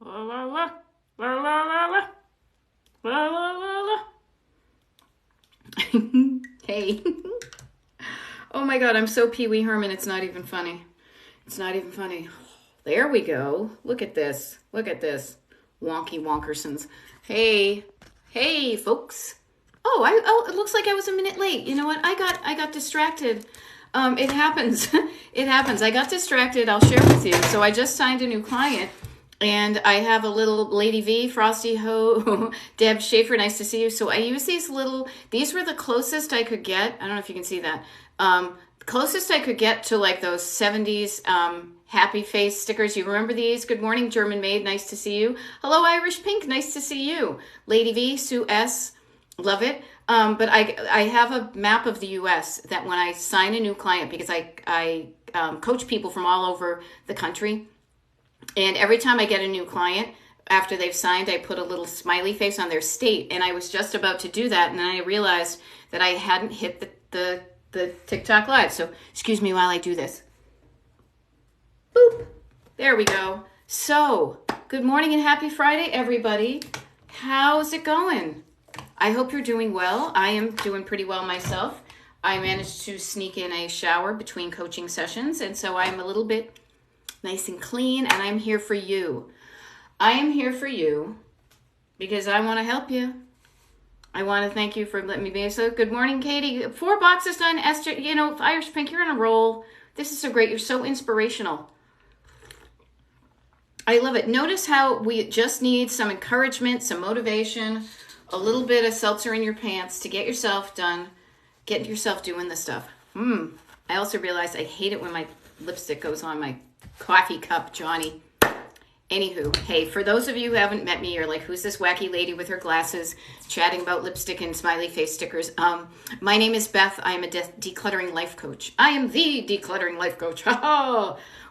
La la la la la la la la la la la. Hey. Oh my god, I'm so Pee Wee Herman, it's not even funny. It's not even funny. There we go. Look at this. Look at this. Wonky Wonkersons. Hey. Hey, folks. Oh, it looks like I was a minute late. You know what? I got distracted. It happens. It happens. I got distracted. I'll share with you. So I just signed a new client and I have a little Lady V, Frosty Ho, Deb Schaefer, nice to see you. So I use these were the closest I could get. I don't know if you can see that. Closest I could get to like those 70s happy face stickers. You remember these? Good morning, German maid, nice to see you. Hello, Irish Pink, nice to see you. Lady V, Sue S, love it. But I have a map of the U.S. that when I sign a new client, because I coach people from all over the country, and every time I get a new client, after they've signed, I put a little smiley face on their state. And I was just about to do that, and then I realized that I hadn't hit the TikTok live. So excuse me while I do this. Boop. There we go. So good morning and happy Friday, everybody. How's it going? I hope you're doing well. I am doing pretty well myself. I managed to sneak in a shower between coaching sessions, and so I'm a little bit nice and clean, and I'm here for you. I am here for you because I want to help you. I want to thank you for letting me be. So good morning, Katie. 4 boxes done. Esther, Irish Pink, you're on a roll. This is so great. You're so inspirational. I love it. Notice how we just need some encouragement, some motivation, a little bit of seltzer in your pants to get yourself done, get yourself doing this stuff. I also realized I hate it when my lipstick goes on my coffee cup, Johnny. Anywho, hey, for those of you who haven't met me, you're like, who's this wacky lady with her glasses chatting about lipstick and smiley face stickers? My name is Beth. I am a decluttering life coach. I am the decluttering life coach.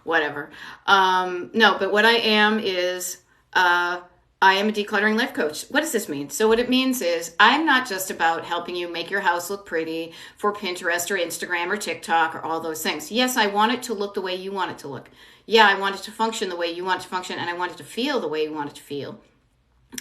Whatever. No, but what I am is I am a decluttering life coach. What does this mean? So what it means is I'm not just about helping you make your house look pretty for Pinterest or Instagram or TikTok or all those things. Yes, I want it to look the way you want it to look. Yeah, I want it to function the way you want it to function, and I want it to feel the way you want it to feel.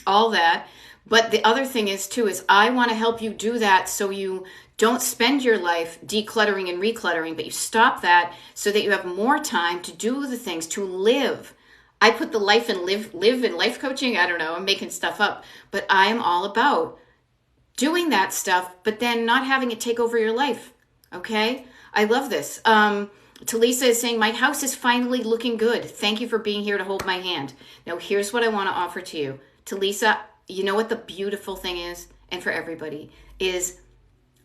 All that. But the other thing is too, is I want to help you do that so you don't spend your life decluttering and recluttering, but you stop that so that you have more time to do the things, to live. I put the life and live in life coaching. I don't know, I'm making stuff up, but I am all about doing that stuff, but then not having it take over your life. Okay? I love this. Talisa is saying, my house is finally looking good. Thank you for being here to hold my hand. Now, here's what I want to offer to you. Talisa, you know what the beautiful thing is, and for everybody, is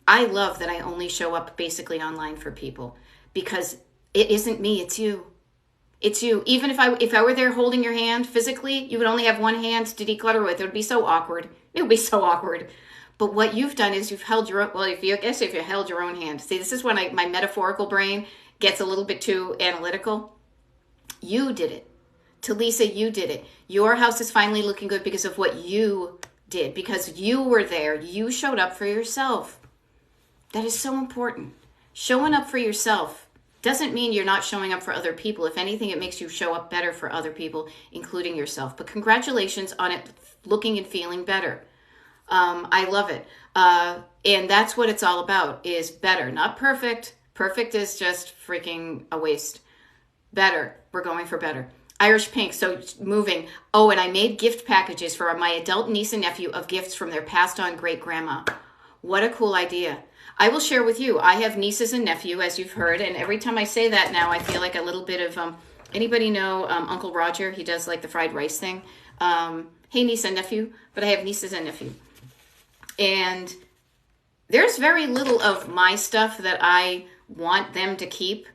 I love that I only show up basically online for people because it isn't me, it's you. It's you. Even if I were there holding your hand physically, you would only have one hand to declutter with. It would be so awkward. It would be so awkward. But what you've done is you've held your own, well, if you held your own hand. See, this is when my metaphorical brain gets a little bit too analytical. You did it. Talisa, you did it. Your house is finally looking good because of what you did, because you were there. You showed up for yourself. That is so important. Showing up for yourself doesn't mean you're not showing up for other people. If anything, it makes you show up better for other people, including yourself. But congratulations on it looking and feeling better. I love it. And that's what it's all about, is better, not perfect. Perfect is just freaking a waste. Better. We're going for better. Irish Pink, so moving. Oh, and I made gift packages for my adult niece and nephew of gifts from their passed on great grandma. What a cool idea. I will share with you. I have nieces and nephew, as you've heard, and every time I say that now, I feel like a little bit of, anybody know Uncle Roger? He does like the fried rice thing. Hey, niece and nephew, but I have nieces and nephew. And there's very little of my stuff that I want them to keep.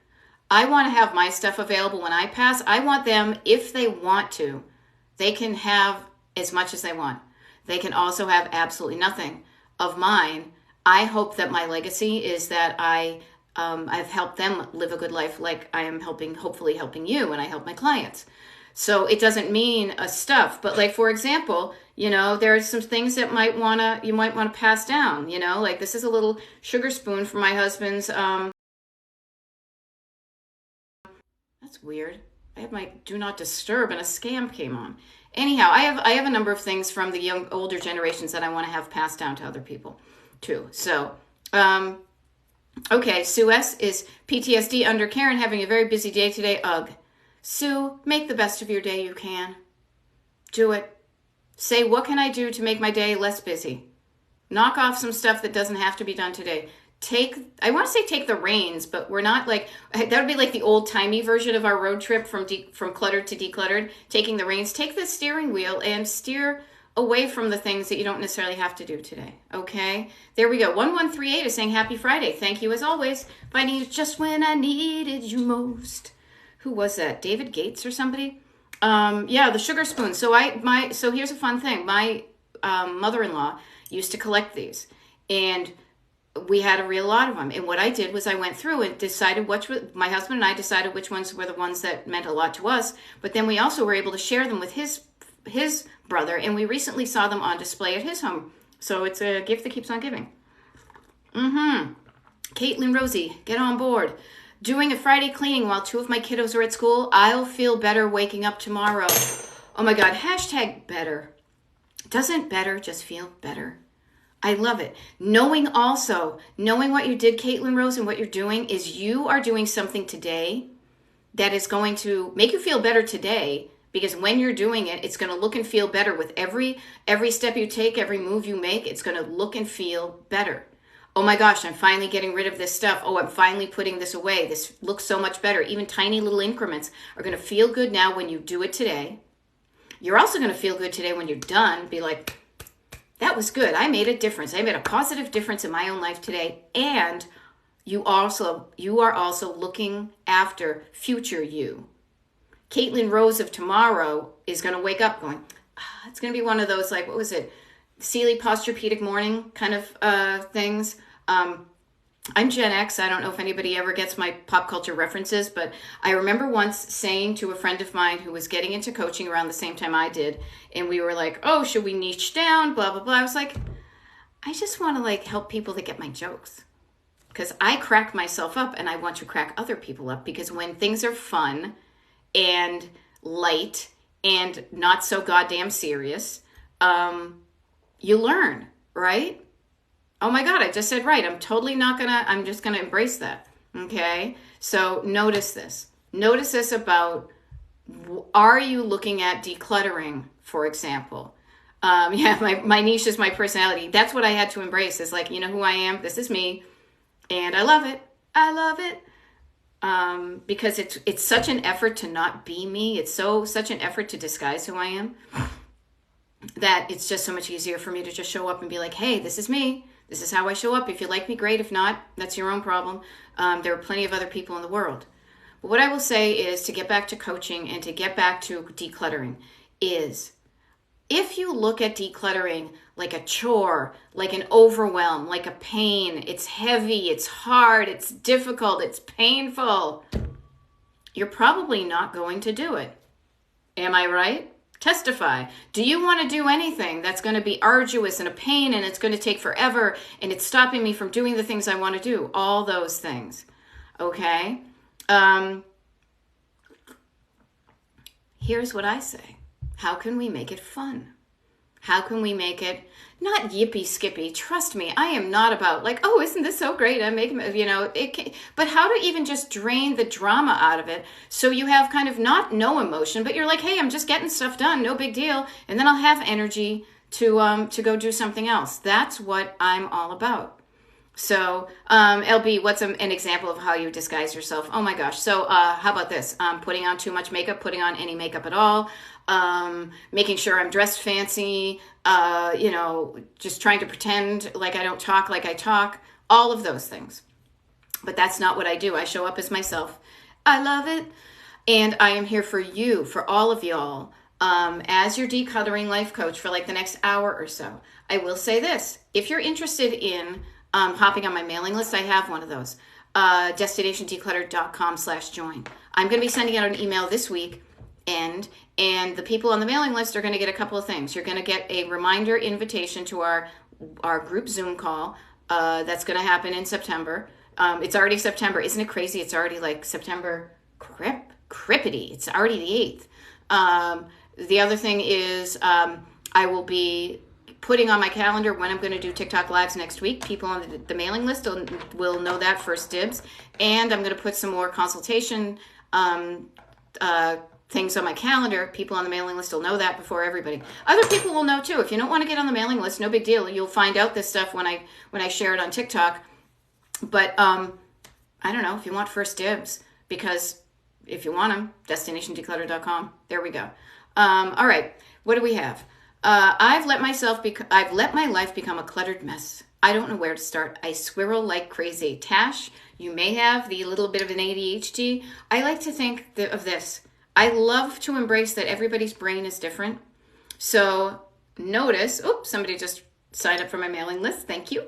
I want to have my stuff available when I pass. I want them, if they want to, they can have as much as they want. They can also have absolutely nothing of mine. I hope that my legacy is that I've helped them live a good life, like I am hopefully helping you, and I help my clients. So it doesn't mean a stuff, but like, for example, there are some things that you might want to pass down, like this is a little sugar spoon for my husband's, that's weird. I had my do not disturb and a scam came on. Anyhow, I have a number of things from the older generations that I want to have passed down to other people too. So, okay, Sue S. is PTSD under Karen having a very busy day today. Ugh. Sue, make the best of your day you can. Do it. Say, what can I do to make my day less busy? Knock off some stuff that doesn't have to be done today. I want to say take the reins, but we're not like, that would be like the old-timey version of our road trip from cluttered to decluttered. Taking the reins, take the steering wheel and steer away from the things that you don't necessarily have to do today. Okay? There we go. 1138 is saying happy Friday. Thank you as always. Finding you just when I needed you most. Who was that? David Gates or somebody? Yeah, the sugar spoon. So here's a fun thing. My mother-in-law used to collect these, and we had a real lot of them. And what I did was I went through and decided my husband and I decided which ones were the ones that meant a lot to us. But then we also were able to share them with his brother, and we recently saw them on display at his home. So it's a gift that keeps on giving. Caitlin Rosie, get on board. Doing a Friday cleaning while 2 of my kiddos are at school. I'll feel better waking up tomorrow. Oh my God, hashtag better. Doesn't better just feel better? I love it. Knowing what you did, Caitlin Rose, and what you're doing is you are doing something today that is going to make you feel better today, because when you're doing it, it's going to look and feel better with every step you take, every move you make. It's going to look and feel better. Oh my gosh, I'm finally getting rid of this stuff. Oh, I'm finally putting this away. This looks so much better. Even tiny little increments are going to feel good now when you do it today. You're also going to feel good today when you're done. Be like, that was good. I made a difference. I made a positive difference in my own life today. And you are also looking after future you. Caitlin Rose of tomorrow is going to wake up going, it's going to be one of those, like, what was it? Sealy Posturepedic morning kind of things. I'm Gen X. I don't know if anybody ever gets my pop culture references, but I remember once saying to a friend of mine who was getting into coaching around the same time I did, and we were like, oh, should we niche down, blah, blah, blah. I was like, I just want to like help people that get my jokes, because I crack myself up and I want to crack other people up, because when things are fun and light and not so goddamn serious, you learn, right? Oh my God, I just said right. I'm just gonna embrace that. Okay? So notice this. Notice this about, are you looking at decluttering, for example? My niche is my personality. That's what I had to embrace, is like, you know who I am? This is me. And I love it. I love it. Because it's such an effort to not be me. It's such an effort to disguise who I am, that it's just so much easier for me to just show up and be like, hey, this is me. This is how I show up. If you like me, great. If not, that's your own problem. There are plenty of other people in the world. But what I will say is, to get back to coaching and to get back to decluttering, is if you look at decluttering like a chore, like an overwhelm, like a pain, it's heavy, it's hard, it's difficult, it's painful, you're probably not going to do it. Am I right? Testify. Do you want to do anything that's going to be arduous and a pain and it's going to take forever and it's stopping me from doing the things I want to do? All those things. Okay? Here's what I say. How can we make it fun? How can we make it not yippee skippy? Trust me, I am not about like, oh, isn't this so great? I'm making, but how to even just drain the drama out of it, so you have kind of no emotion, but you're like, hey, I'm just getting stuff done, no big deal, and then I'll have energy to go do something else. That's what I'm all about. So, LB, what's an example of how you disguise yourself? Oh my gosh. So, how about this? Putting on too much makeup, putting on any makeup at all, making sure I'm dressed fancy, just trying to pretend like I don't talk like I talk, all of those things. But that's not what I do. I show up as myself. I love it. And I am here for you, for all of y'all, as your decluttering life coach for like the next hour or so. I will say this. If you're interested in hopping on my mailing list, I have one of those, destinationdeclutter.com/join. I'm going to be sending out an email this week, and the people on the mailing list are going to get a couple of things. You're going to get a reminder invitation to our group Zoom call that's going to happen in September. It's already September. Isn't it crazy? It's already like September. Crap. crippity. It's already the 8th. The other thing is I will be putting on my calendar when I'm going to do TikTok lives next week. People on the mailing list will know that first dibs. And I'm going to put some more consultation things on my calendar. People on the mailing list will know that before everybody. Other people will know too. If you don't want to get on the mailing list, no big deal. You'll find out this stuff when I share it on TikTok. But I don't know if you want first dibs, because if you want them, destinationdeclutter.com. There we go. All right. What do we have? I've let my life become a cluttered mess. I don't know where to start. I squirrel like crazy. Tash, you may have the little bit of an ADHD. I like to think of this. I love to embrace that everybody's brain is different. So notice, somebody just signed up for my mailing list. Thank you.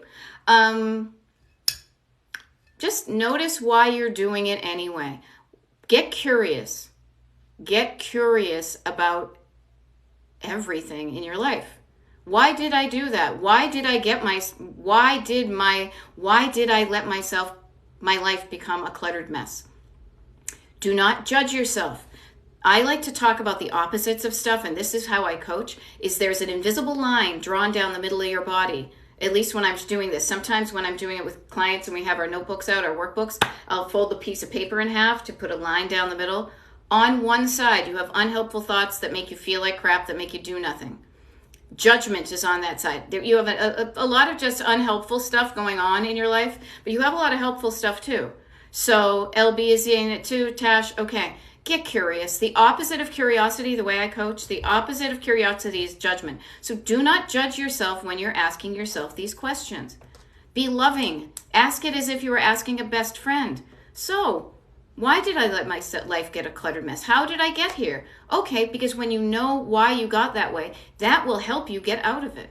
Just notice why you're doing it anyway. Get curious. Get curious about everything in your life. Why did I do that? Why did I let my life become a cluttered mess? Do not judge yourself. I like to talk about the opposites of stuff, and this is how I coach, is there's an invisible line drawn down the middle of your body. At least when I'm doing this. Sometimes when I'm doing it with clients and we have our notebooks out, our workbooks, I'll fold the piece of paper in half to put a line down the middle. On one side, you have unhelpful thoughts that make you feel like crap, that make you do nothing. Judgment is on that side. You have a lot of just unhelpful stuff going on in your life, but you have a lot of helpful stuff too. So LB is in it too. Tash, okay. Get curious. The opposite of curiosity, the way I coach, the opposite of curiosity is judgment. So do not judge yourself when you're asking yourself these questions. Be loving. Ask it as if you were asking a best friend. So, why did I let my life get a cluttered mess? How did I get here? Okay, because when you know why you got that way, that will help you get out of it.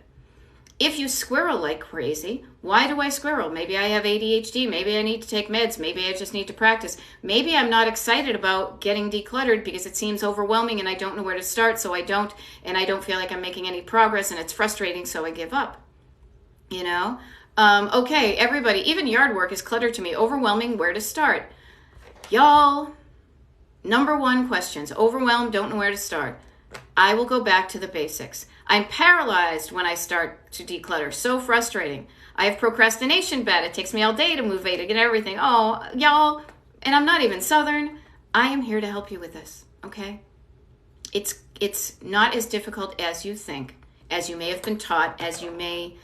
If you squirrel like crazy, why do I squirrel? Maybe I have ADHD. Maybe I need to take meds. Maybe I just need to practice. Maybe I'm not excited about getting decluttered because it seems overwhelming and I don't know where to start, so I don't, and I don't feel like I'm making any progress, and it's frustrating, so I give up. You know? Okay, everybody, even yard work is cluttered to me. Overwhelming, where to start? Y'all, number 1 questions. Overwhelmed, don't know where to start. I will go back to the basics. I'm paralyzed when I start to declutter. So frustrating. I have procrastination bad. It takes me all day to move to get everything. Oh, y'all, and I'm not even Southern. I am here to help you with this, okay? It's not as difficult as you think, as you may have been taught, as you may,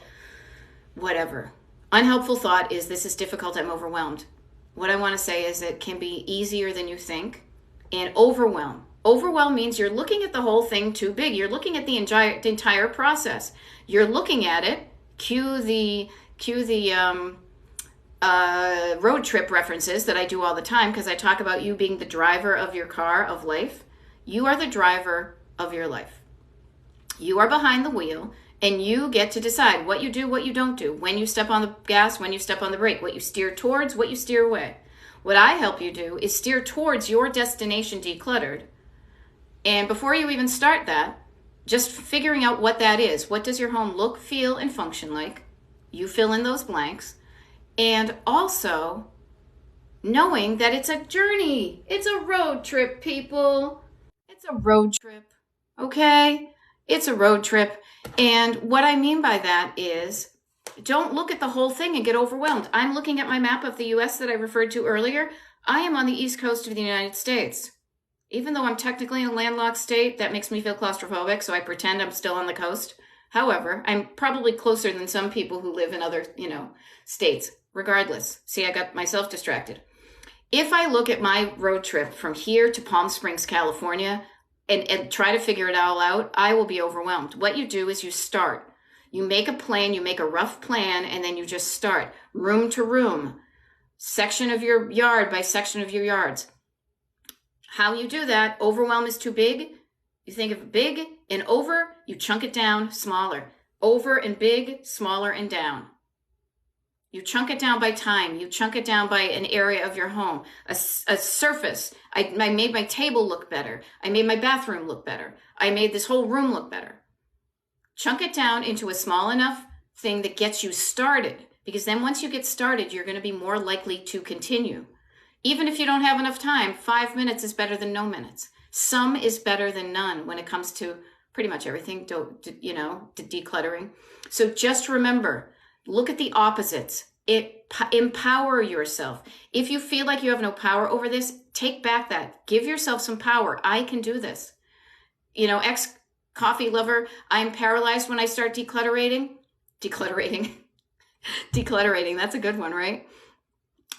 whatever. Unhelpful thought is, this is difficult, I'm overwhelmed. What I want to say is it can be easier than you think. And overwhelm. Overwhelm means you're looking at the whole thing too big. You're looking at the entire process. You're looking at it. Cue the road trip references that I do all the time, because I talk about you being the driver of your car of life. You are the driver of your life. You are behind the wheel, and you get to decide what you do, what you don't do, when you step on the gas, when you step on the brake, what you steer towards, what you steer away. What I help you do is steer towards your destination decluttered. And before you even start that, just figuring out what that is. What does your home look, feel, and function like? You fill in those blanks. And also knowing that it's a journey. It's a road trip, people. It's a road trip. Okay? It's a road trip. And what I mean by that is, don't look at the whole thing and get overwhelmed. I'm looking at my map of the US that I referred to earlier. I am on the East Coast of the United States. Even though I'm technically in a landlocked state, that makes me feel claustrophobic, so I pretend I'm still on the coast. However, I'm probably closer than some people who live in other, states. Regardless. See, I got myself distracted. If I look at my road trip from here to Palm Springs, California, and try to figure it all out, I will be overwhelmed. What you do is you start. You make a plan, you make a rough plan, and then you just start. Room to room. Section of your yard by section of your yards. How you do that, overwhelm is too big. You think of big and over, you chunk it down smaller. Over and big, smaller and down. You chunk it down by time. You chunk it down by an area of your home, a surface. I made my table look better. I made my bathroom look better. I made this whole room look better. Chunk it down into a small enough thing that gets you started. Because then once you get started, you're going to be more likely to continue. Even if you don't have enough time, 5 minutes is better than no minutes. Some is better than none when it comes to pretty much everything, decluttering. So just remember, look at the opposites. Empower yourself. If you feel like you have no power over this, take back that. Give yourself some power. I can do this. Ex-coffee lover, I'm paralyzed when I start decluttering. Decluttering, that's a good one, right?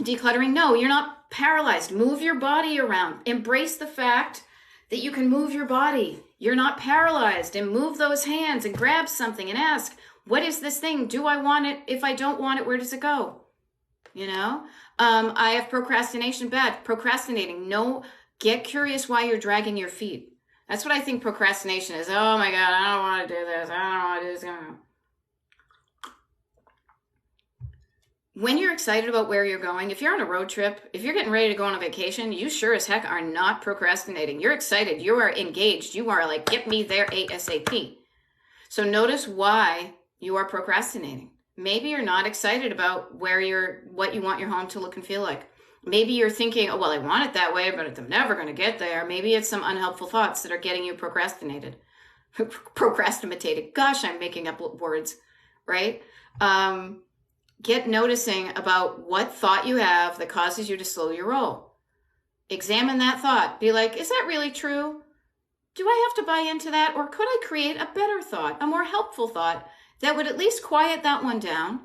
Decluttering, no, you're not paralyzed. Move your body around. Embrace the fact that you can move your body. You're not paralyzed, and move those hands and grab something and ask, what is this thing? Do I want it? If I don't want it, where does it go? I have procrastination bad. Procrastinating, no, get curious why you're dragging your feet. That's what I think procrastination is. Oh my God, I don't want to do this. I don't want to do this. When you're excited about where you're going, if you're on a road trip, if you're getting ready to go on a vacation, you sure as heck are not procrastinating. You're excited. You are engaged. You are like, get me there ASAP. So notice why you are procrastinating. Maybe you're not excited about what you want your home to look and feel like. Maybe you're thinking, oh, well, I want it that way, but I'm never going to get there. Maybe it's some unhelpful thoughts that are getting you procrastinated. Gosh, I'm making up words, right? Get noticing about what thought you have that causes you to slow your roll. Examine that thought. Be like, is that really true? Do I have to buy into that? Or could I create a better thought, a more helpful thought that would at least quiet that one down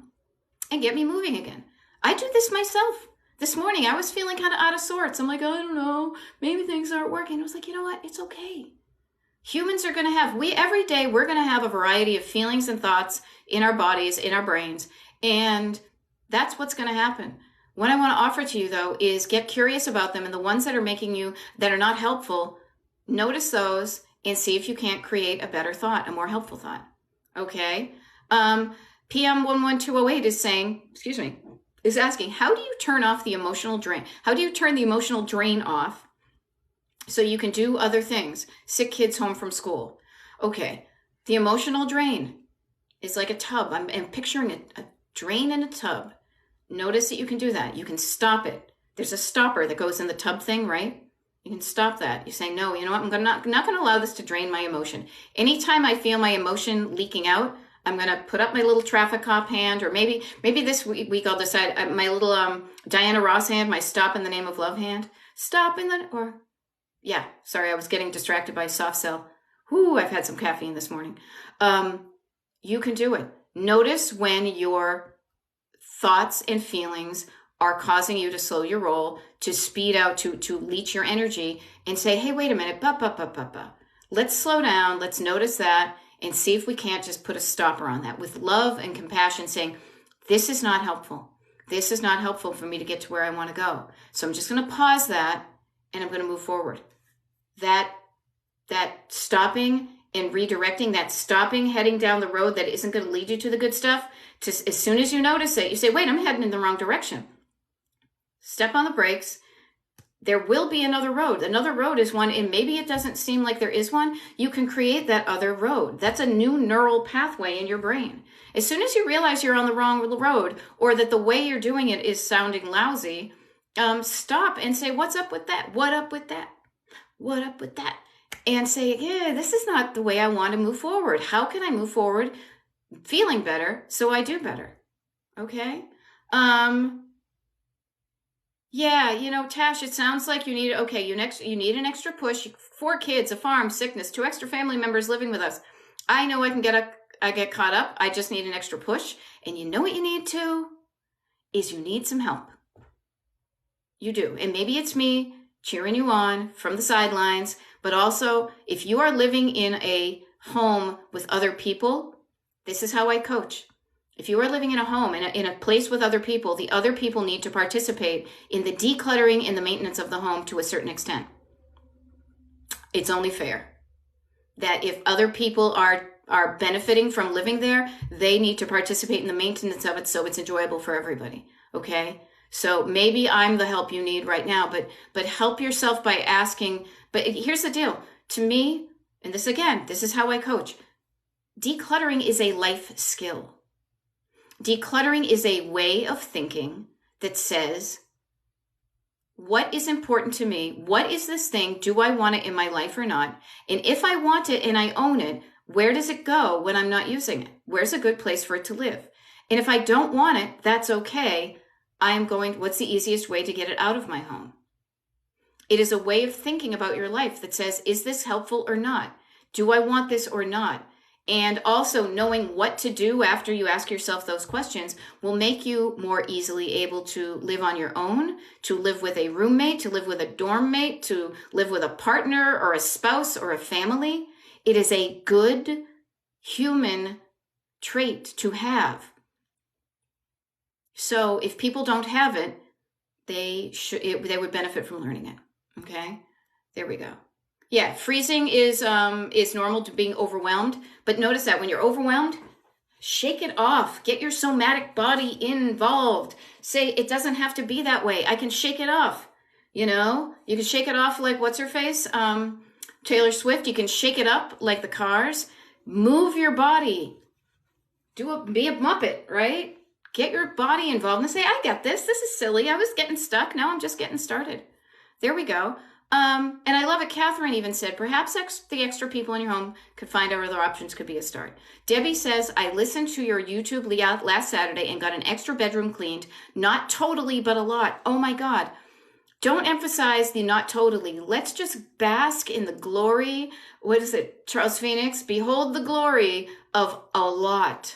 and get me moving again? I do this myself. This morning, I was feeling kind of out of sorts. I'm like, I don't know, maybe things aren't working. I was like, you know what? It's okay. Humans are going to have, every day, we're going to have a variety of feelings and thoughts in our bodies, in our brains. And that's what's going to happen. What I want to offer to you, though, is get curious about them. And the ones that are not helpful, notice those and see if you can't create a better thought, a more helpful thought. Okay? PM11208 is asking, how do you turn off the emotional drain? How do you turn the emotional drain off so you can do other things? Sick kids home from school. Okay. The emotional drain is like a tub. I'm picturing a drain in a tub. Notice that you can do that. You can stop it. There's a stopper that goes in the tub thing, right? You can stop that. You say, no, you know what? I'm not going to allow this to drain my emotion. Anytime I feel my emotion leaking out, I'm going to put up my little traffic cop hand, or maybe this week I'll decide my little Diana Ross hand, my stop in the name of love hand. I was getting distracted by soft cell. I've had some caffeine this morning. You can do it. Notice when your thoughts and feelings are causing you to slow your roll, to speed out, to leach your energy, and say, hey, wait a minute, let's slow down, let's notice that, and see if we can't just put a stopper on that with love and compassion, saying, this is not helpful. This is not helpful for me to get to where I want to go. So I'm just going to pause that, and I'm going to move forward. That stopping and redirecting, that stopping, heading down the road that isn't going to lead you to the good stuff, as soon as you notice it, you say, wait, I'm heading in the wrong direction. Step on the brakes. There will be another road. Another road is one, and maybe it doesn't seem like there is one. You can create that other road. That's a new neural pathway in your brain. As soon as you realize you're on the wrong road, or that the way you're doing it is sounding lousy, stop and say, what's up with that? What up with that? What up with that? And say, yeah, this is not the way I want to move forward. How can I move forward feeling better so I do better? Okay? Tash, it sounds like you need an extra push. 4 kids, a farm, sickness, 2 extra family members living with us. I know I can get caught up. I just need an extra push. And you know what you need to? Is you need some help. You do. And maybe it's me cheering you on from the sidelines, but also if you are living in a home with other people, this is how I coach. If you are living in a home, in a place with other people, the other people need to participate in the decluttering and the maintenance of the home to a certain extent. It's only fair that if other people are benefiting from living there, they need to participate in the maintenance of it so it's enjoyable for everybody, okay? So maybe I'm the help you need right now, but help yourself by asking. But here's the deal. To me, and this is how I coach, decluttering is a life skill. Decluttering is a way of thinking that says, what is important to me? What is this thing? Do I want it in my life or not? And if I want it and I own it, where does it go when I'm not using it? Where's a good place for it to live? And if I don't want it, that's okay. What's the easiest way to get it out of my home? It is a way of thinking about your life that says, is this helpful or not? Do I want this or not? And also knowing what to do after you ask yourself those questions will make you more easily able to live on your own, to live with a roommate, to live with a dorm mate, to live with a partner or a spouse or a family. It is a good human trait to have. So if people don't have it, they would benefit from learning it. Okay, there we go. Yeah, freezing is normal to being overwhelmed, but notice that when you're overwhelmed, shake it off. Get your somatic body involved. Say, it doesn't have to be that way. I can shake it off. You know, you can shake it off like what's her face? Taylor Swift. You can shake it up like the Cars. Move your body. Be a Muppet, right? Get your body involved and say, I got this. This is silly. I was getting stuck. Now I'm just getting started. There we go. And I love it. Catherine even said, perhaps the extra people in your home could find out other options could be a start. Debbie says, I listened to your YouTube last Saturday and got an extra bedroom cleaned. Not totally, but a lot. Oh my God. Don't emphasize the not totally. Let's just bask in the glory. What is it? Charles Phoenix, behold the glory of a lot.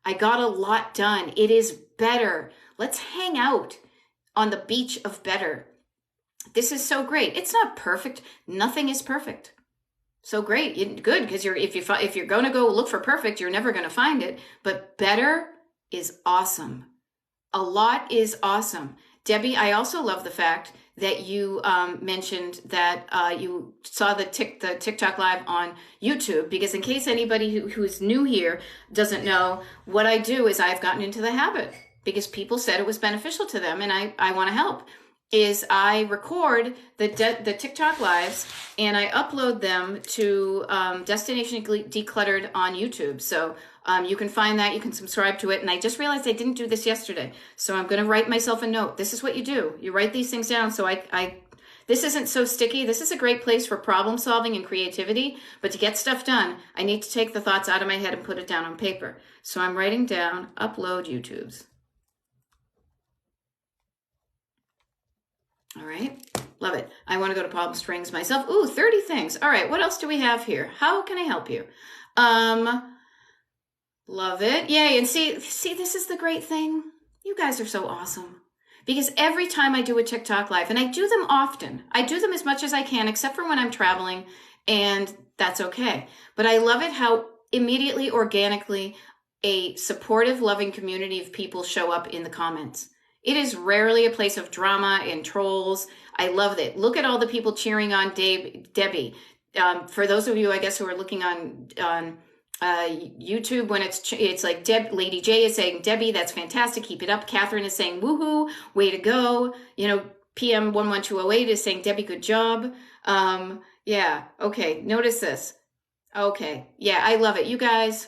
I got a lot done. It is better. Let's hang out on the beach of better. This is so great. It's not perfect. Nothing is perfect. So great. Good, because if you're going to go look for perfect, you're never going to find it. But better is awesome. A lot is awesome. Debbie, I also love the fact that you mentioned that you saw the TikTok live on YouTube, because in case anybody who is new here doesn't know, what I do is I've gotten into the habit because people said it was beneficial to them, and I want to help. Is I record the TikTok lives and I upload them to Destination Decluttered on YouTube. So you can find that, you can subscribe to it. And I just realized I didn't do this yesterday. So I'm going to write myself a note. This is what you do. You write these things down. So this isn't so sticky. This is a great place for problem solving and creativity. But to get stuff done, I need to take the thoughts out of my head and put it down on paper. So I'm writing down, upload YouTubes. All right. Love it. I want to go to Palm Springs myself. Ooh, 30 things. All right. What else do we have here? How can I help you? Love it. Yay. And see, this is the great thing. You guys are so awesome. Because every time I do a TikTok live, and I do them often, I do them as much as I can, except for when I'm traveling, and that's okay. But I love it how immediately, organically, a supportive, loving community of people show up in the comments. It is rarely a place of drama and trolls. I love it. Look at all the people cheering on Debbie. For those of you, I guess, who are looking on YouTube, when it's like Lady J is saying, Debbie, that's fantastic. Keep it up. Catherine is saying, woohoo, way to go. You know, PM 11208 is saying, Debbie, good job. Yeah. Okay. Notice this. Okay. Yeah, I love it. You guys,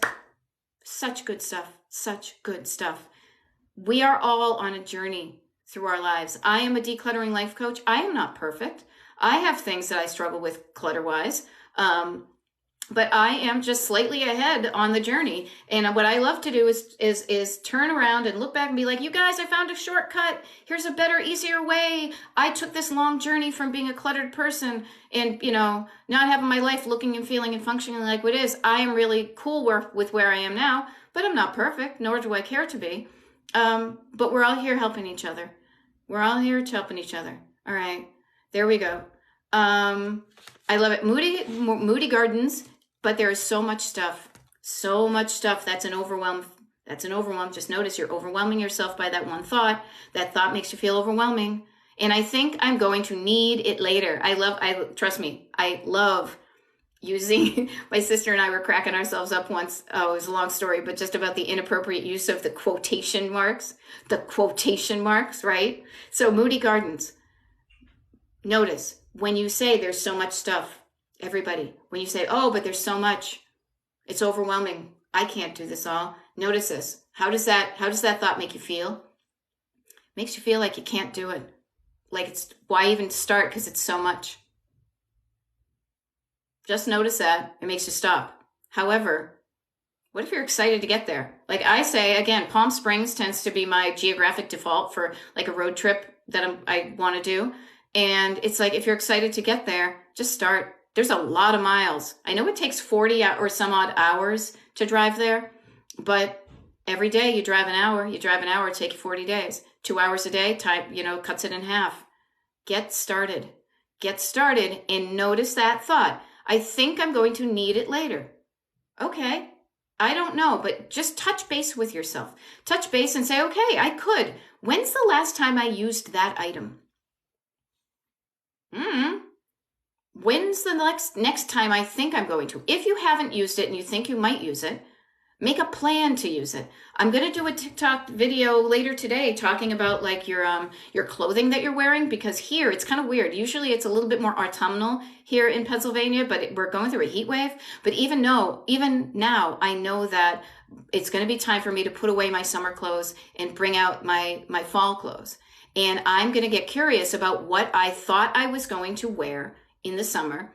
such good stuff. Such good stuff. We are all on a journey through our lives. I am a decluttering life coach. I am not perfect. I have things that I struggle with clutter-wise, but I am just slightly ahead on the journey. And what I love to do is turn around and look back and be like, you guys, I found a shortcut. Here's a better, easier way. I took this long journey from being a cluttered person and, not having my life looking and feeling and functioning like what it is. I am really cool with where I am now, but I'm not perfect, nor do I care to be. But we're all here helping each other. We're all here helping each other. All right. There we go. I love it. Moody Gardens, but there is so much stuff. So much stuff. That's an overwhelm. Just notice you're overwhelming yourself by that one thought. That thought makes you feel overwhelming. And I think I'm going to need it later. Trust me, I love using, my sister and I were cracking ourselves up once. Oh, it was a long story, but just about the inappropriate use of the quotation marks, right? So Moody Gardens, notice when you say there's so much stuff, everybody, when you say, oh, but there's so much, it's overwhelming. I can't do this all. Notice this. How does that thought make you feel? Makes you feel like you can't do it. Like, it's why even start? Because it's so much. Just notice that. It makes you stop. However, what if you're excited to get there? Like I say, again, Palm Springs tends to be my geographic default for like a road trip that I want to do. And it's like, if you're excited to get there, just start. There's a lot of miles. I know it takes 40 or some odd hours to drive there, but every day you drive an hour, it take you 40 days. 2 hours a day, time, cuts it in half. Get started. Get started and notice that thought. I think I'm going to need it later. Okay. I don't know, but just touch base with yourself. Touch base and say, okay, I could. When's the last time I used that item? When's the next time I think I'm going to? If you haven't used it and you think you might use it, make a plan to use it. I'm going to do a TikTok video later today talking about like your clothing that you're wearing, because here it's kind of weird. Usually it's a little bit more autumnal here in Pennsylvania, but we're going through a heat wave. But even now, I know that it's going to be time for me to put away my summer clothes and bring out my fall clothes. And I'm going to get curious about what I thought I was going to wear in the summer.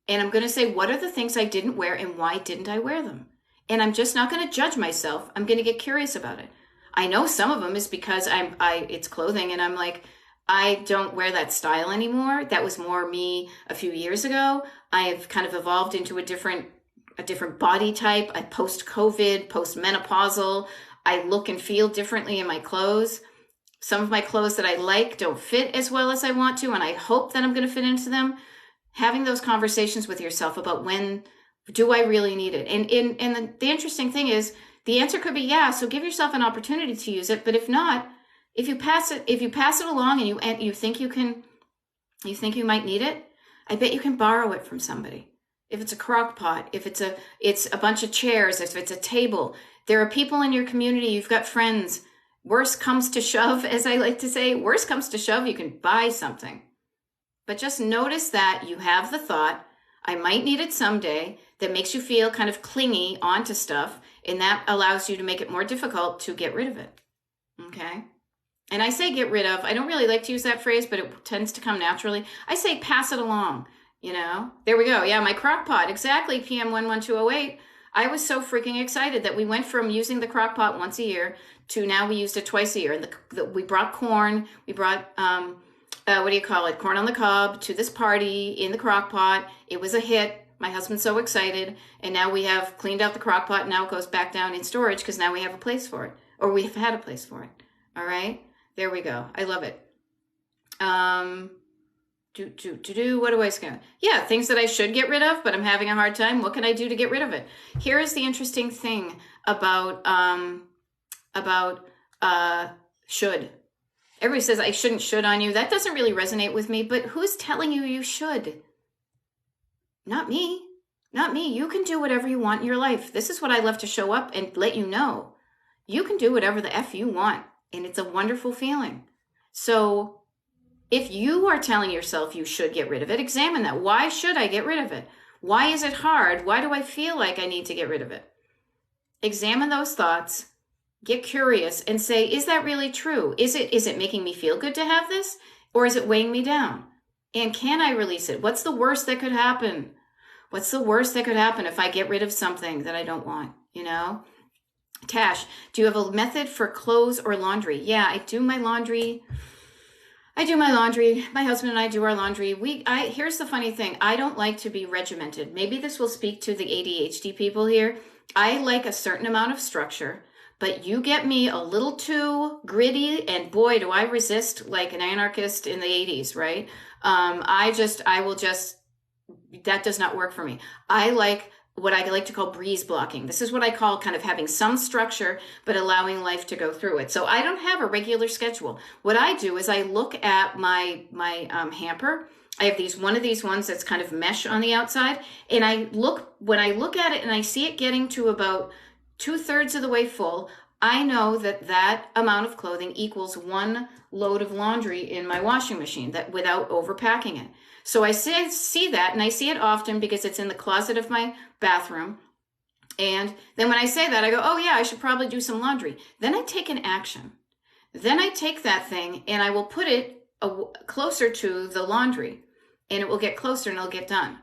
And I'm going to say, what are the things I didn't wear and why didn't I wear them? And I'm just not going to judge myself. I'm going to get curious about it. I know some of them is because it's clothing and I'm like, I don't wear that style anymore. That was more me a few years ago. I have kind of evolved into a different body type. I post-COVID, post-menopausal. I look and feel differently in my clothes. Some of my clothes that I like don't fit as well as I want to, and I hope that I'm going to fit into them. Having those conversations with yourself about when do I really need it? And the interesting thing is the answer could be yeah. So give yourself an opportunity to use it. But if not, if you pass it along and you think you might need it, I bet you can borrow it from somebody. If it's a crock pot, if it's a bunch of chairs, if it's a table, there are people in your community, you've got friends. Worst comes to shove, as I like to say, worst comes to shove, you can buy something. But just notice that you have the thought, I might need it someday, that makes you feel kind of clingy onto stuff, and that allows you to make it more difficult to get rid of it. Okay? And I say get rid of, I don't really like to use that phrase, but it tends to come naturally. I say pass it along, There we go. Yeah, my crock pot, exactly, PM 11208. I was so freaking excited that we went from using the crock pot once a year to now we used it twice a year. We brought corn, we brought, corn on the cob to this party in the crock pot. It was a hit. My husband's so excited. And now we have cleaned out the crock pot. Now it goes back down in storage because now we have a place for it. Or we've had a place for it. All right. There we go. I love it. What do I say? Yeah, things that I should get rid of, but I'm having a hard time. What can I do to get rid of it? Here is the interesting thing about should. Everybody says I shouldn't should on you. That doesn't really resonate with me, but who's telling you you should? Not me. Not me. You can do whatever you want in your life. This is what I love to show up and let you know. You can do whatever the F you want, and it's a wonderful feeling. So if you are telling yourself you should get rid of it, examine that. Why should I get rid of it? Why is it hard? Why do I feel like I need to get rid of it? Examine those thoughts. Get curious and say, is that really true? Is it making me feel good to have this? Or is it weighing me down? And can I release it? What's the worst that could happen? What's the worst that could happen if I get rid of something that I don't want? Tash, do you have a method for clothes or laundry? Yeah, I do my laundry. My husband and I do our laundry. Here's the funny thing. I don't like to be regimented. Maybe this will speak to the ADHD people here. I like a certain amount of structure. But you get me a little too gritty, and boy, do I resist like an anarchist in the 80s, right? That does not work for me. I like what I like to call breeze blocking. This is what I call kind of having some structure, but allowing life to go through it. So I don't have a regular schedule. What I do is I look at my hamper. I have one of these ones that's kind of mesh on the outside. And when I look at it and I see it getting to about 2/3 of the way full, I know that amount of clothing equals one load of laundry in my washing machine, that without overpacking it. So I see that, and I see it often because it's in the closet of my bathroom. And then when I say that, I go, oh yeah, I should probably do some laundry. Then I take an action. Then I take that thing and I will put it closer to the laundry, and it will get closer and it'll get done.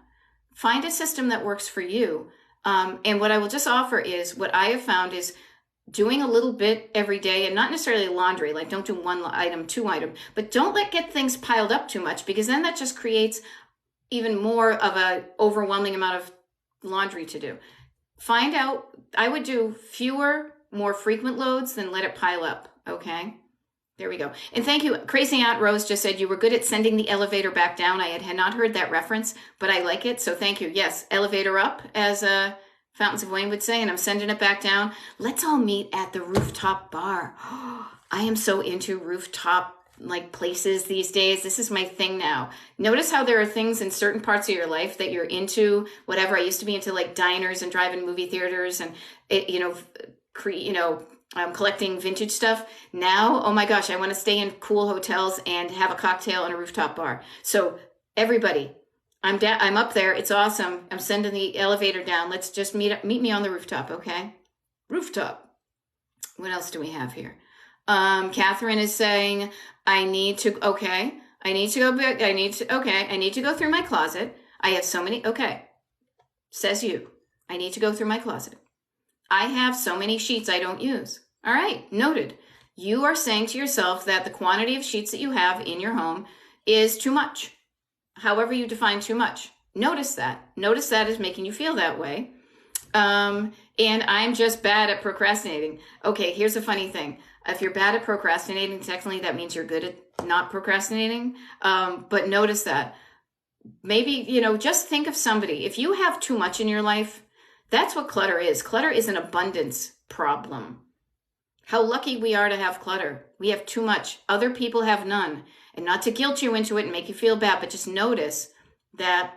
Find a system that works for you. And what I will just offer is what I have found is doing a little bit every day, and not necessarily laundry, like don't do one item, two item, but don't get things piled up too much, because then that just creates even more of a overwhelming amount of laundry to do. Find out, I would do fewer, more frequent loads than let it pile up. Okay. There we go. And thank you. Crazy Aunt Rose just said you were good at sending the elevator back down. I had not heard that reference, but I like it. So thank you. Yes, elevator up, as Fountains of Wayne would say, and I'm sending it back down. Let's all meet at the rooftop bar. I am so into rooftop places these days. This is my thing now. Notice how there are things in certain parts of your life that you're into. Whatever, I used to be into diners and drive-in movie theaters and collecting vintage stuff. Now, oh my gosh, I want to stay in cool hotels and have a cocktail in a rooftop bar. So everybody, I'm up there. It's awesome. I'm sending the elevator down. Let's just meet me on the rooftop, okay? Rooftop. What else do we have here? Catherine is saying, I need to go back. I need to go through my closet. I have so many, okay. Says you. I need to go through my closet. I have so many sheets I don't use. All right, noted. You are saying to yourself that the quantity of sheets that you have in your home is too much. However you define too much. Notice that. Notice that is making you feel that way. And I'm just bad at procrastinating. Okay, here's a funny thing. If you're bad at procrastinating, technically that means you're good at not procrastinating. But notice that. Maybe, just think of somebody. If you have too much in your life, that's what clutter is. Clutter is an abundance problem. How lucky we are to have clutter. We have too much. Other people have none. And not to guilt you into it and make you feel bad, but just notice that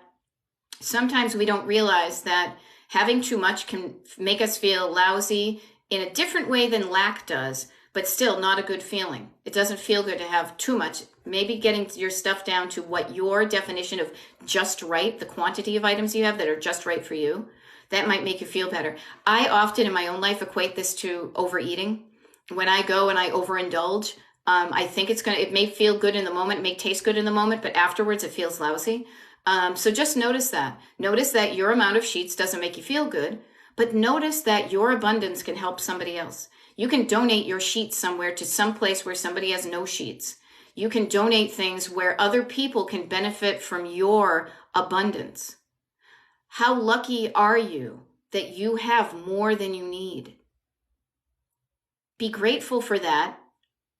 sometimes we don't realize that having too much can make us feel lousy in a different way than lack does, but still not a good feeling. It doesn't feel good to have too much. Maybe getting your stuff down to what your definition of just right, the quantity of items you have that are just right for you, that might make you feel better. I often in my own life equate this to overeating. When I go and I overindulge, I think it may feel good in the moment, it may taste good in the moment, but afterwards it feels lousy. So just notice that. Notice that your amount of sheets doesn't make you feel good, but notice that your abundance can help somebody else. You can donate your sheets somewhere to some place where somebody has no sheets. You can donate things where other people can benefit from your abundance. How lucky are you that you have more than you need? Be grateful for that,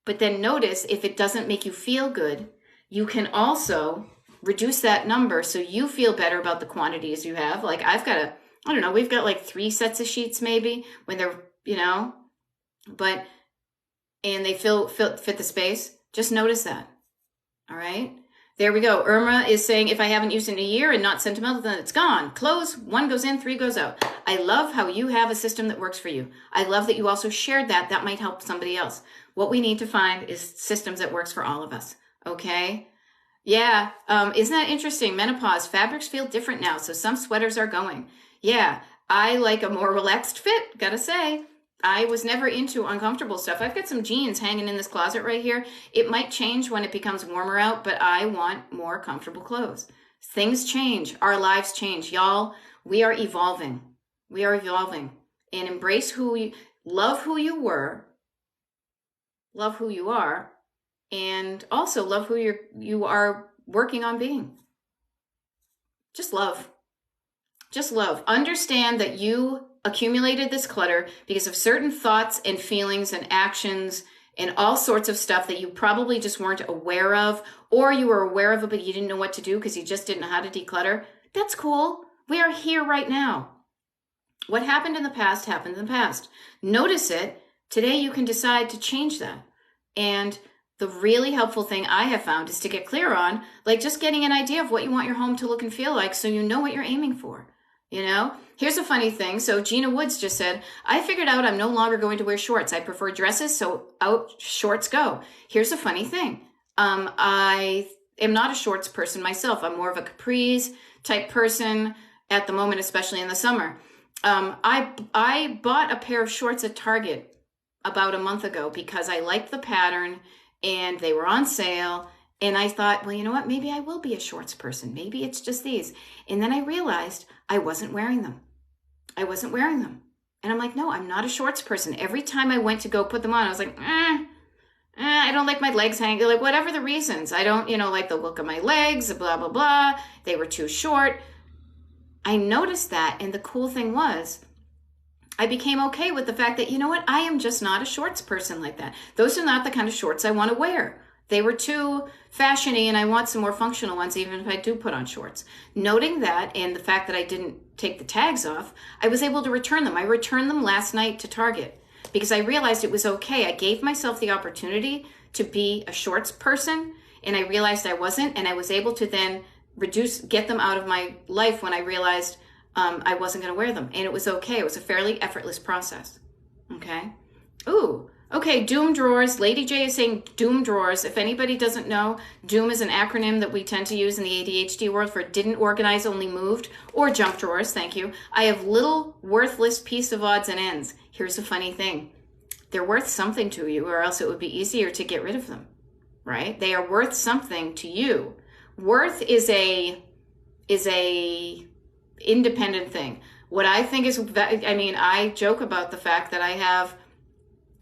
but then notice if it doesn't make you feel good, you can also reduce that number so you feel better about the quantities you have. Like we've got 3 sets of sheets maybe when they're, and they fit the space. Just notice that. All right. There we go. Irma is saying, if I haven't used it in a year and not sentimental, then it's gone. Close, 1 goes in, 3 goes out. I love how you have a system that works for you. I love that you also shared that. That might help somebody else. What we need to find is systems that works for all of us. Okay? Yeah. Isn't that interesting? Menopause. Fabrics feel different now, so some sweaters are going. Yeah. I like a more relaxed fit, gotta say. I was never into uncomfortable stuff. I've got some jeans hanging in this closet right here. It might change when it becomes warmer out, but I want more comfortable clothes. Things change. Our lives change. Y'all, we are evolving. We are evolving. And embrace love who you were, love who you are, and also love who you are working on being. Just love. Just love. Understand that you accumulated this clutter because of certain thoughts and feelings and actions and all sorts of stuff that you probably just weren't aware of, or you were aware of it, but you didn't know what to do because you just didn't know how to declutter. That's cool. We are here right now. What happened in the past happened in the past. Notice it. Today you can decide to change that. And the really helpful thing I have found is to get clear on, just getting an idea of what you want your home to look and feel like so you know what you're aiming for. Here's a funny thing. So Gina Woods just said, I figured out I'm no longer going to wear shorts. I prefer dresses, so out shorts go. Here's a funny thing. I am not a shorts person myself. I'm more of a capris type person at the moment, especially in the summer. I bought a pair of shorts at Target about a month ago because I liked the pattern and they were on sale And I thought, well, you know what? Maybe I will be a shorts person. Maybe it's just these. And then I realized I wasn't wearing them. I wasn't wearing them. And I'm like, no, I'm not a shorts person. Every time I went to go put them on, I was like, I don't like my legs hanging, like whatever the reasons. I don't, like the look of my legs, blah, blah, blah. They were too short. I noticed that. And the cool thing was, I became okay with the fact that, you know what? I am just not a shorts person like that. Those are not the kind of shorts I want to wear. They were too fashiony, and I want some more functional ones, even if I do put on shorts. Noting that, and the fact that I didn't take the tags off, I was able to return them. I returned them last night to Target because I realized it was okay. I gave myself the opportunity to be a shorts person, and I realized I wasn't, and I was able to then get them out of my life when I realized I wasn't going to wear them. And it was okay. It was a fairly effortless process. Okay. Ooh. Okay, Doom Drawers. Lady J is saying Doom Drawers. If anybody doesn't know, Doom is an acronym that we tend to use in the ADHD world for didn't organize, only moved, or junk drawers. Thank you. I have little worthless piece of odds and ends. Here's a funny thing. They're worth something to you, or else it would be easier to get rid of them, right? They are worth something to you. Worth is a independent thing. What I think is, I joke about the fact that I have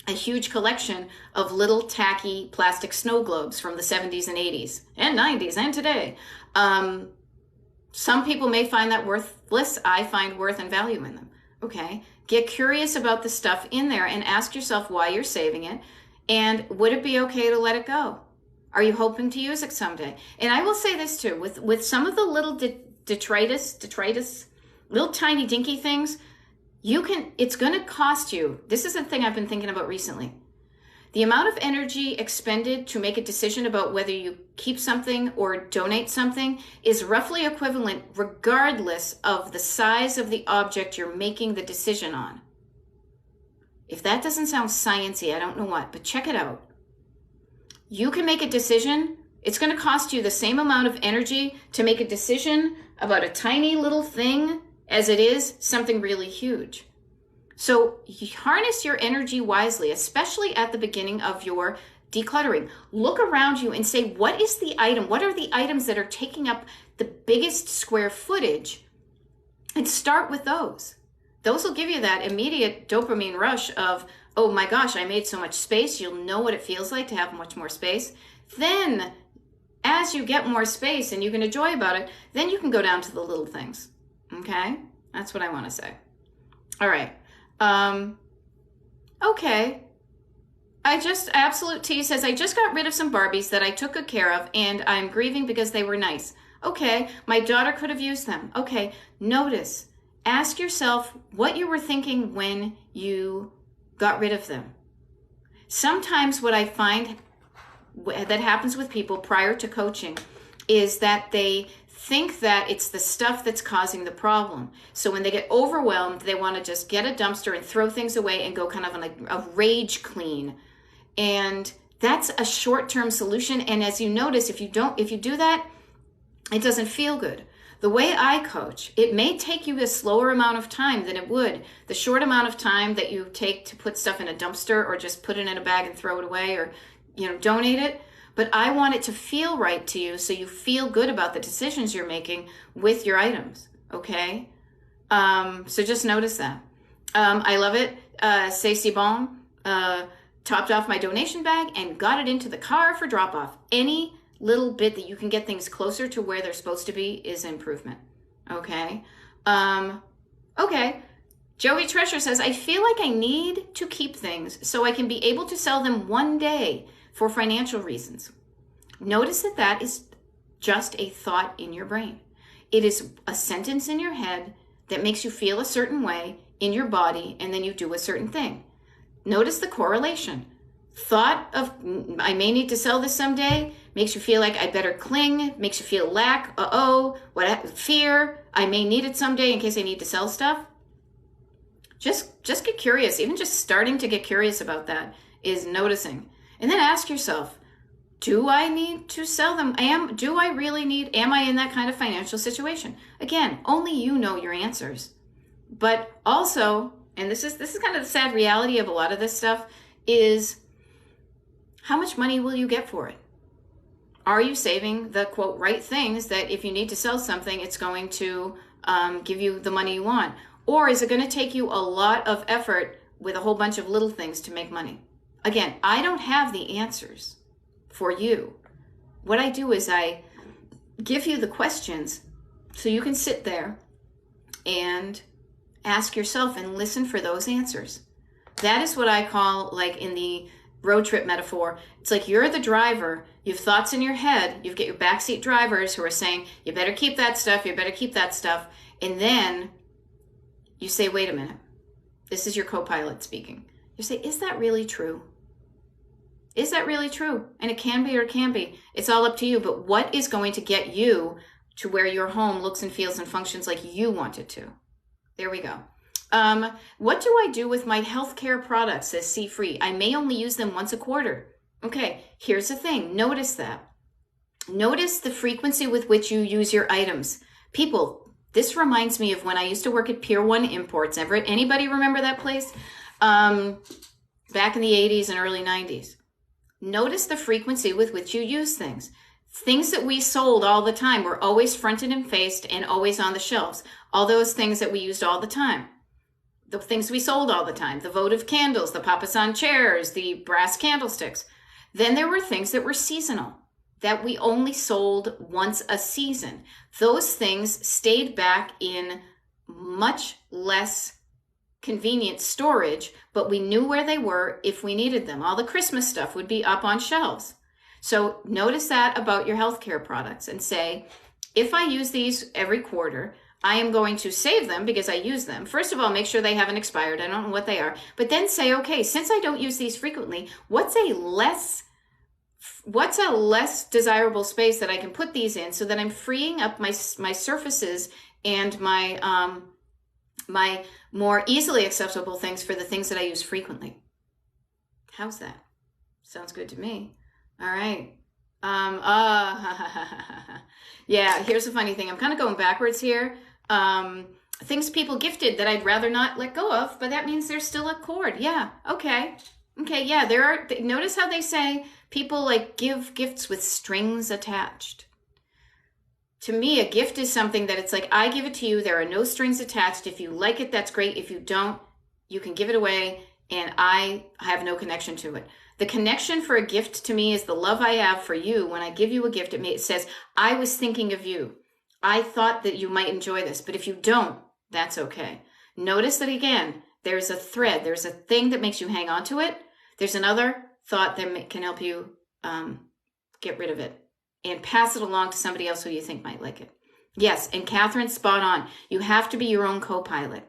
a huge collection of little tacky plastic snow globes from the 70s and 80s and 90s and today. Some people may find that worthless. I find worth and value in them. Okay. Get curious about the stuff in there and ask yourself why you're saving it. And would it be okay to let it go? Are you hoping to use it someday? And I will say this too, with some of the little detritus, little tiny dinky things, it's going to cost you. This is a thing I've been thinking about recently. The amount of energy expended to make a decision about whether you keep something or donate something is roughly equivalent regardless of the size of the object you're making the decision on. If that doesn't sound sciencey, I don't know what, but check it out. You can make a decision. It's going to cost you the same amount of energy to make a decision about a tiny little thing as it is something really huge. So harness your energy wisely, especially at the beginning of your decluttering. Look around you and say, what is the item? What are the items that are taking up the biggest square footage? And start with those. Those will give you that immediate dopamine rush of, oh my gosh, I made so much space. You'll know what it feels like to have much more space. Then as you get more space and you can enjoy about it, then you can go down to the little things. Okay, that's what I want to say. All right. Okay. Absolute T says, I just got rid of some Barbies that I took good care of and I'm grieving because they were nice. Okay. My daughter could have used them. Okay. Notice, ask yourself what you were thinking when you got rid of them. Sometimes what I find that happens with people prior to coaching is that they think that it's the stuff that's causing the problem. So when they get overwhelmed, they want to just get a dumpster and throw things away and go kind of like a rage clean. And that's a short-term solution. And as you notice, if you do that, it doesn't feel good. The way I coach, it may take you a slower amount of time than it would. The short amount of time that you take to put stuff in a dumpster or just put it in a bag and throw it away or, donate it. But I want it to feel right to you so you feel good about the decisions you're making with your items, okay? So just notice that. I love it. C'est bon. Topped off my donation bag and got it into the car for drop-off. Any little bit that you can get things closer to where they're supposed to be is improvement, okay? Okay. Joey Treasure says, I feel like I need to keep things so I can be able to sell them one day for financial reasons. Notice that is just a thought in your brain. It is a sentence in your head that makes you feel a certain way in your body, and then you do a certain thing. Notice the correlation. Thought of, I may need to sell this someday, makes you feel like I better cling, makes you feel lack, fear, I may need it someday in case I need to sell stuff. Just get curious. Even just starting to get curious about that is noticing. And then ask yourself, do I need to sell them? Am I in that kind of financial situation? Again, only you know your answers. But also, and this is kind of the sad reality of a lot of this stuff, is how much money will you get for it? Are you saving the quote right things that if you need to sell something, it's going to give you the money you want? Or is it going to take you a lot of effort with a whole bunch of little things to make money? Again, I don't have the answers for you. What I do is I give you the questions so you can sit there and ask yourself and listen for those answers. That is what I call, like in the road trip metaphor, it's like you're the driver, you have thoughts in your head, you've got your backseat drivers who are saying, you better keep that stuff, you better keep that stuff. And then you say, wait a minute, this is your co-pilot speaking. You say, is that really true? Is that really true? And it can be or it can't be. It's all up to you. But what is going to get you to where your home looks and feels and functions like you want it to? There we go. What do I do with my healthcare products, says C Free? I may only use them once a quarter. Okay, here's the thing. Notice that. Notice the frequency with which you use your items. People, this reminds me of when I used to work at Pier 1 Imports. Anybody remember that place? Back in the 80s and early 90s. Notice the frequency with which you use things. Things that we sold all the time were always fronted and faced and always on the shelves. All those things that we used all the time. The things we sold all the time. The votive candles, the papasan chairs, the brass candlesticks. Then there were things that were seasonal, that we only sold once a season. Those things stayed back in much less convenient storage, but we knew where they were if we needed them. All the Christmas stuff would be up on shelves. So notice that about your healthcare products and say, if I use these every quarter, I am going to save them because I use them. First of all, make sure they haven't expired. I don't know what they are. But then say, okay, since I don't use these frequently, what's a less desirable space that I can put these in so that I'm freeing up my surfaces and my my more easily accessible things for the things that I use frequently. How's that? Sounds good to me. All right. Yeah, here's the funny thing. I'm kind of going backwards here. Things people gifted that I'd rather not let go of, but that means there's still a cord. Yeah. Okay. Okay. Yeah. There are, notice how they say people like give gifts with strings attached. To me, a gift is something that it's like, I give it to you. There are no strings attached. If you like it, that's great. If you don't, you can give it away. And I have no connection to it. The connection for a gift to me is the love I have for you. When I give you a gift, it says, I was thinking of you. I thought that you might enjoy this. But if you don't, that's okay. Notice that again, there's a thread. There's a thing that makes you hang on to it. There's another thought that can help you get rid of it and pass it along to somebody else who you think might like it. Yes, and Catherine's spot on. You have to be your own co-pilot.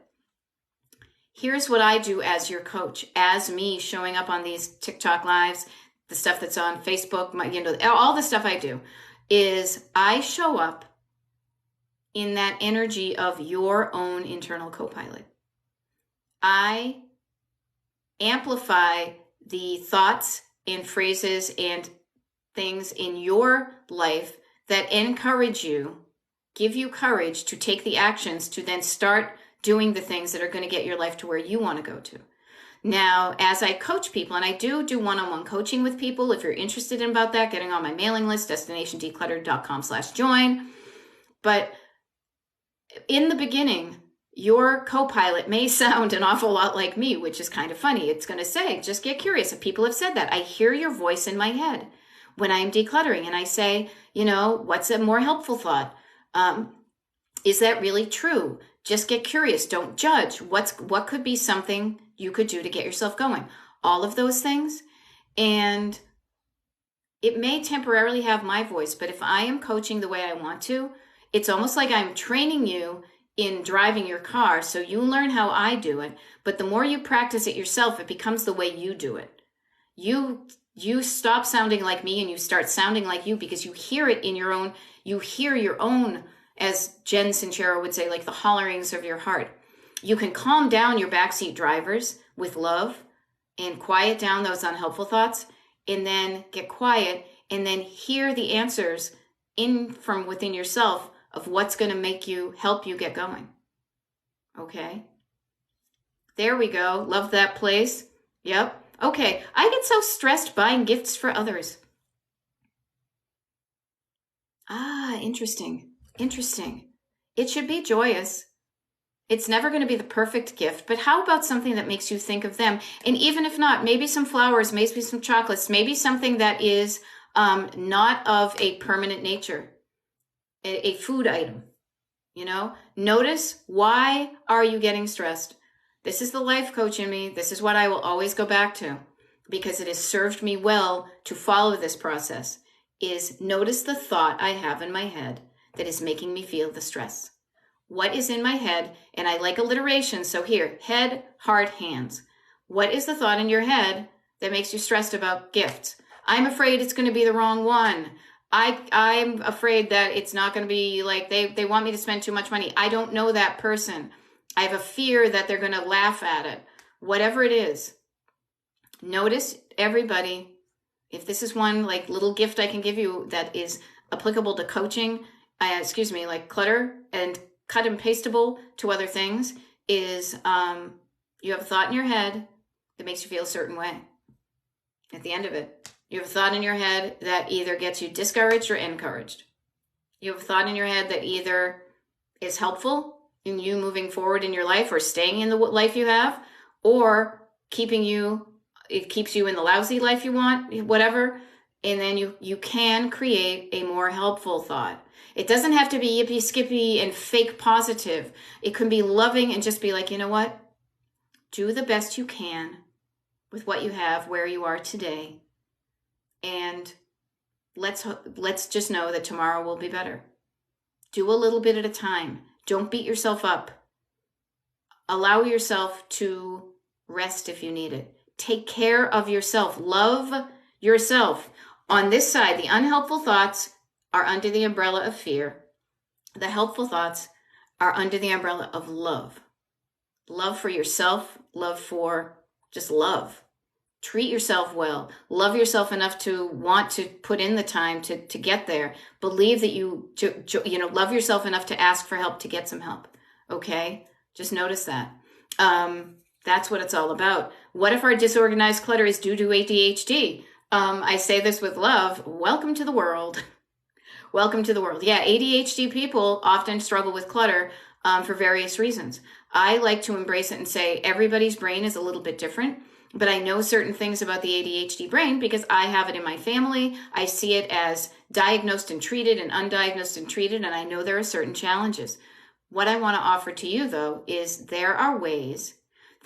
Here's what I do as your coach, as me showing up on these TikTok lives, the stuff that's on Facebook, all the stuff I do is I show up in that energy of your own internal co-pilot. I amplify the thoughts and phrases and things in your life that encourage you, give you courage to take the actions to then start doing the things that are going to get your life to where you want to go to. Now, as I coach people, and I do one-on-one coaching with people, if you're interested in about that, getting on my mailing list, destinationdecluttered.com/join. But in the beginning, your co-pilot may sound an awful lot like me, which is kind of funny. It's going to say, just get curious. If people have said that, I hear your voice in my head when I'm decluttering and I say, what's a more helpful thought? Is that really true? Just get curious. Don't judge. What could be something you could do to get yourself going? All of those things. And it may temporarily have my voice, but if I am coaching the way I want to, it's almost like I'm training you in driving your car so you learn how I do it. But the more you practice it yourself, it becomes the way you do it. You stop sounding like me and you start sounding like you because you hear it in your own, you hear your own, as Jen Sincero would say, like the hollerings of your heart. You can calm down your backseat drivers with love and quiet down those unhelpful thoughts and then get quiet and then hear the answers in from within yourself of what's going to help you get going. Okay. There we go. Love that place. Yep. Okay. I get so stressed buying gifts for others. Ah, interesting. Interesting. It should be joyous. It's never going to be the perfect gift, but how about something that makes you think of them? And even if not, maybe some flowers, maybe some chocolates, maybe something that is not of a permanent nature, a food item. Notice, why are you getting stressed? This is the life coach in me. This is what I will always go back to, because it has served me well to follow this process, is notice the thought I have in my head that is making me feel the stress. What is in my head? And I like alliteration. So here, head, heart, hands. What is the thought in your head that makes you stressed about gifts? I'm afraid it's going to be the wrong one. I'm afraid that it's not going to be like they want me to spend too much money. I don't know that person. I have a fear that they're going to laugh at it. Whatever it is, notice, everybody, if this is one like little gift I can give you that is applicable to coaching, like clutter and cut and pastable to other things, is you have a thought in your head that makes you feel a certain way. At the end of it, you have a thought in your head that either gets you discouraged or encouraged. You have a thought in your head that either is helpful in you moving forward in your life or staying in the life you have, or it keeps you in the lousy life you want, whatever. And then you can create a more helpful thought. It doesn't have to be yippee skippy and fake positive. It can be loving and just be like, you know what? Do the best you can with what you have, where you are today. And let's just know that tomorrow will be better. Do a little bit at a time. Don't beat yourself up. Allow yourself to rest if you need it. Take care of yourself. Love yourself. On this side, the unhelpful thoughts are under the umbrella of fear. The helpful thoughts are under the umbrella of love. Love for yourself, love for just love. Treat yourself well. Love yourself enough to want to put in the time to get there. Believe that love yourself enough to ask for help, to get some help. Okay? Just notice that. That's what it's all about. What if our disorganized clutter is due to ADHD? I say this with love. Welcome to the world. Welcome to the world. Yeah, ADHD people often struggle with clutter for various reasons. I like to embrace it and say everybody's brain is a little bit different, but I know certain things about the ADHD brain because I have it in my family. I see it as diagnosed and treated and undiagnosed and treated, and I know there are certain challenges. What I want to offer to you, though, is there are ways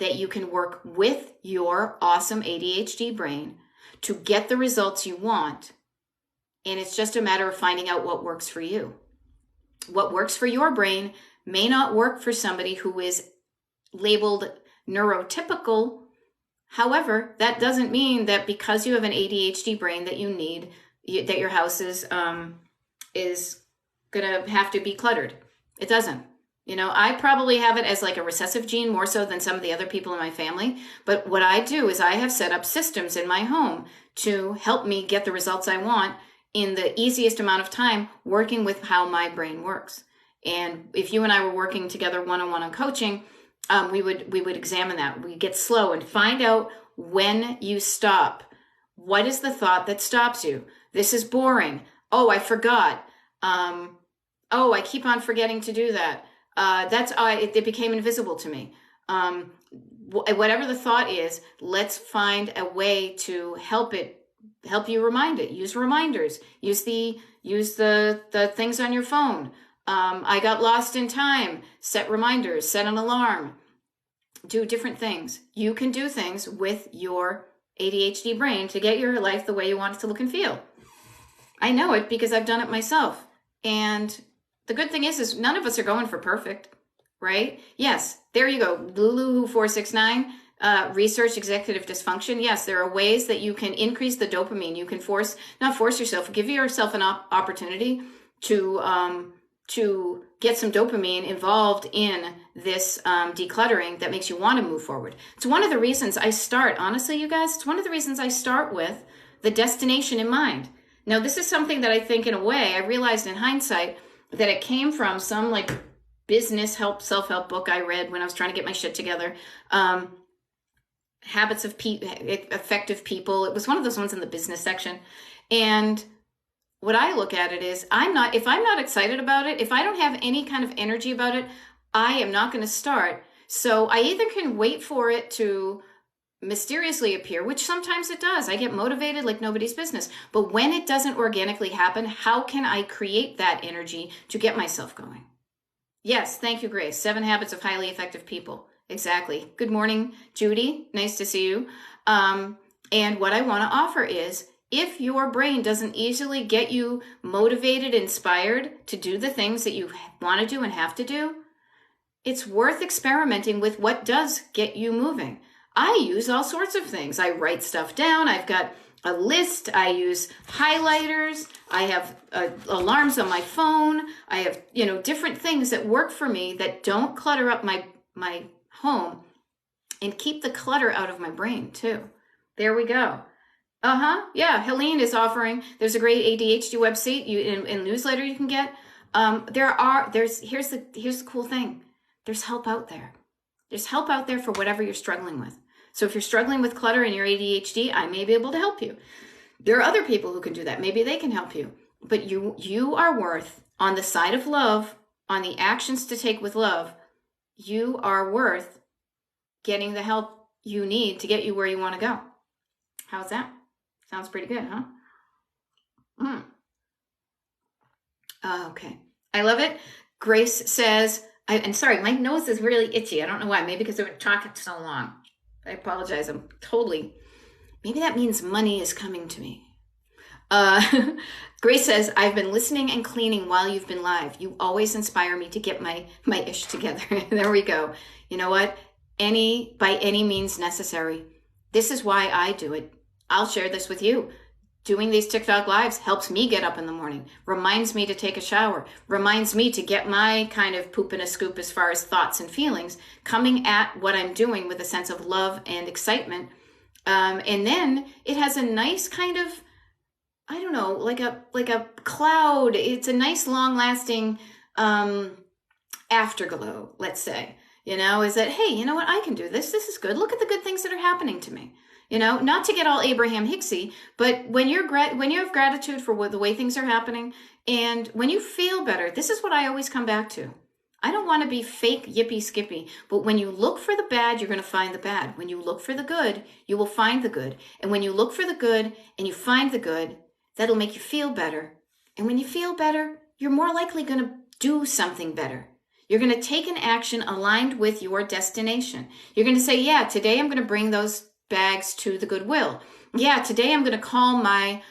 that you can work with your awesome ADHD brain to get the results you want. And it's just a matter of finding out what works for you. What works for your brain may not work for somebody who is labeled neurotypical. However, that doesn't mean that because you have an ADHD brain that that your house is going to have to be cluttered. It doesn't. I probably have it as like a recessive gene more so than some of the other people in my family. But what I do is I have set up systems in my home to help me get the results I want in the easiest amount of time, working with how my brain works. And if you and I were working together one-on-one on coaching, we would examine that. We get slow and find out when you stop. What is the thought that stops you? This is boring. Oh, I forgot. Oh, I keep on forgetting to do that. It became invisible to me. Whatever the thought is, let's find a way to help you remind it. Use reminders. Use the things on your phone. I got lost in time. Set reminders. Set an alarm. Do different things. You can do things with your ADHD brain to get your life the way you want it to look and feel. I know it because I've done it myself. And the good thing is none of us are going for perfect, right? Yes, there you go. Lulu 469, research executive dysfunction. Yes, there are ways that you can increase the dopamine. You can not force yourself, give yourself an opportunity to get some dopamine involved in this decluttering that makes you want to move forward. It's one of the reasons honestly, you guys, it's one of the reasons I start with the destination in mind. Now, this is something that I think in a way, I realized in hindsight that it came from some like business self-help book I read when I was trying to get my shit together. Habits of Effective People. It was one of those ones in the business section. And what I look at it is, if I'm not excited about it, if I don't have any kind of energy about it, I am not going to start. So I either can wait for it to mysteriously appear, which sometimes it does. I get motivated like nobody's business. But when it doesn't organically happen, how can I create that energy to get myself going? Yes, thank you, Grace. 7 Habits of Highly Effective People. Exactly. Good morning, Judy. Nice to see you. And what I want to offer is, if your brain doesn't easily get you motivated, inspired to do the things that you want to do and have to do, it's worth experimenting with what does get you moving. I use all sorts of things. I write stuff down. I've got a list. I use highlighters. I have alarms on my phone. I have, different things that work for me that don't clutter up my home and keep the clutter out of my brain too. There we go. Yeah, Helene is offering, there's a great ADHD website and newsletter you can get. Here's the cool thing. There's help out there. There's help out there for whatever you're struggling with. So if you're struggling with clutter and your ADHD, I may be able to help you. There are other people who can do that. Maybe they can help you. But you are worth, on the side of love, on the actions to take with love, you are worth getting the help you need to get you where you want to go. How's that? Sounds pretty good, huh? Okay. I love it. Grace says, I'm sorry, my nose is really itchy. I don't know why. Maybe because I've been talking so long. I apologize. Maybe that means money is coming to me. Grace says, I've been listening and cleaning while you've been live. You always inspire me to get my ish together. There we go. You know what? By any means necessary. This is why I do it. I'll share this with you. Doing these TikTok lives helps me get up in the morning, reminds me to take a shower, reminds me to get my kind of poop and a scoop as far as thoughts and feelings, coming at what I'm doing with a sense of love and excitement. And then it has a nice kind of, I don't know, like a cloud. It's a nice long lasting afterglow, let's say, is that, hey, you know what? I can do this. This is good. Look at the good things that are happening to me. Not to get all Abraham Hicksy, but when you have gratitude for the way things are happening, and when you feel better, this is what I always come back to. I don't want to be fake yippee skippy, but when you look for the bad, you're going to find the bad. When you look for the good, you will find the good. And when you look for the good and you find the good, that'll make you feel better. And when you feel better, you're more likely going to do something better. You're going to take an action aligned with your destination. You're going to say, yeah, today I'm going to bring those bags to the Goodwill. Yeah, today I'm going to call my